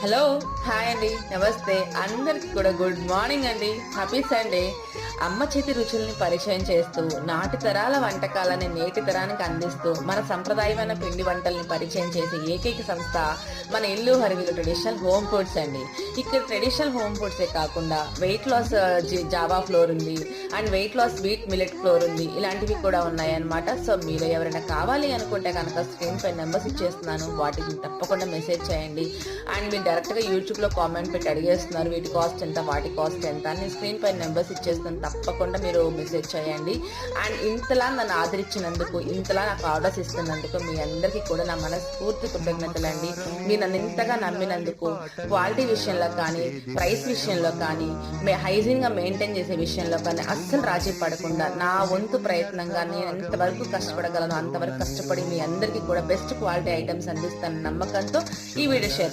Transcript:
Hello, hi అండి, నమస్తే అందరికి కూడా గుడ్ మార్నింగ్ అండి. Happy Sunday. అమ్మ చేతి రుచుల్ని పరిచయం చేస్తూ నాటి తరాల వంటకాలని నేటి తరానికి అందిస్తూ మన సంప్రదాయమైన పిండి వంటల్ని పరిచయం చేసే ఏకైక సంస్థ మన ఇల్లు హరివిలు ట్రెడిషనల్ హోమ్ ఫుడ్స్ అండి. ఇక్కడ ట్రెడిషనల్ హోమ్ ఫుడ్సే కాకుండా వెయిట్ లాస్ జావా ఫ్లోర్ ఉంది and weight loss wheat millet flour ఉంది. ఇలాంటివి కూడా ఉన్నాయి అన్నమాట. సో మీలో ఎవరైనా కావాలి అనుకుంటే కనుక స్క్రీన్ పై నెంబర్స్ ఇచ్చేస్తున్నాను, వాటికి తప్పకుండా మెసేజ్ చేయండి. అండ్ మీరు డైరెక్ట్గా యూట్యూబ్లో కామెంట్ పెట్టి అడిగేస్తున్నారు వీటి కాస్ట్ ఎంత, వాటి కాస్ట్ ఎంత అని. స్క్రీన్ పై నెంబర్స్ ఇచ్చేస్తున్నాను, తప్పకుండా మీరు మెసేజ్ చేయండి. అండ్ ఇంతలా నన్ను ఆదరించినందుకు, ఇంతలా నాకు ఆర్డర్స్ ఇస్తున్నందుకు మీ అందరికీ కూడా నా మనస్ఫూర్తి కృతజ్ఞతలు అండి. మీరు నన్ను ఇంతగా నమ్మినందుకు, క్వాలిటీ విషయంలో కానీ, ప్రైస్ విషయంలో కానీ, హైజీన్గా మెయింటైన్ చేసే విషయంలో కానీ అస్సలు రాజీ పడకుండా నా వంతు ప్రయత్నంగా నేను ఎంతవరకు కష్టపడగలను అంతవరకు కష్టపడి మీ అందరికీ కూడా బెస్ట్ క్వాలిటీ ఐటమ్స్ అందిస్తాను నమ్మకంతో ఈ వీడియో షేర్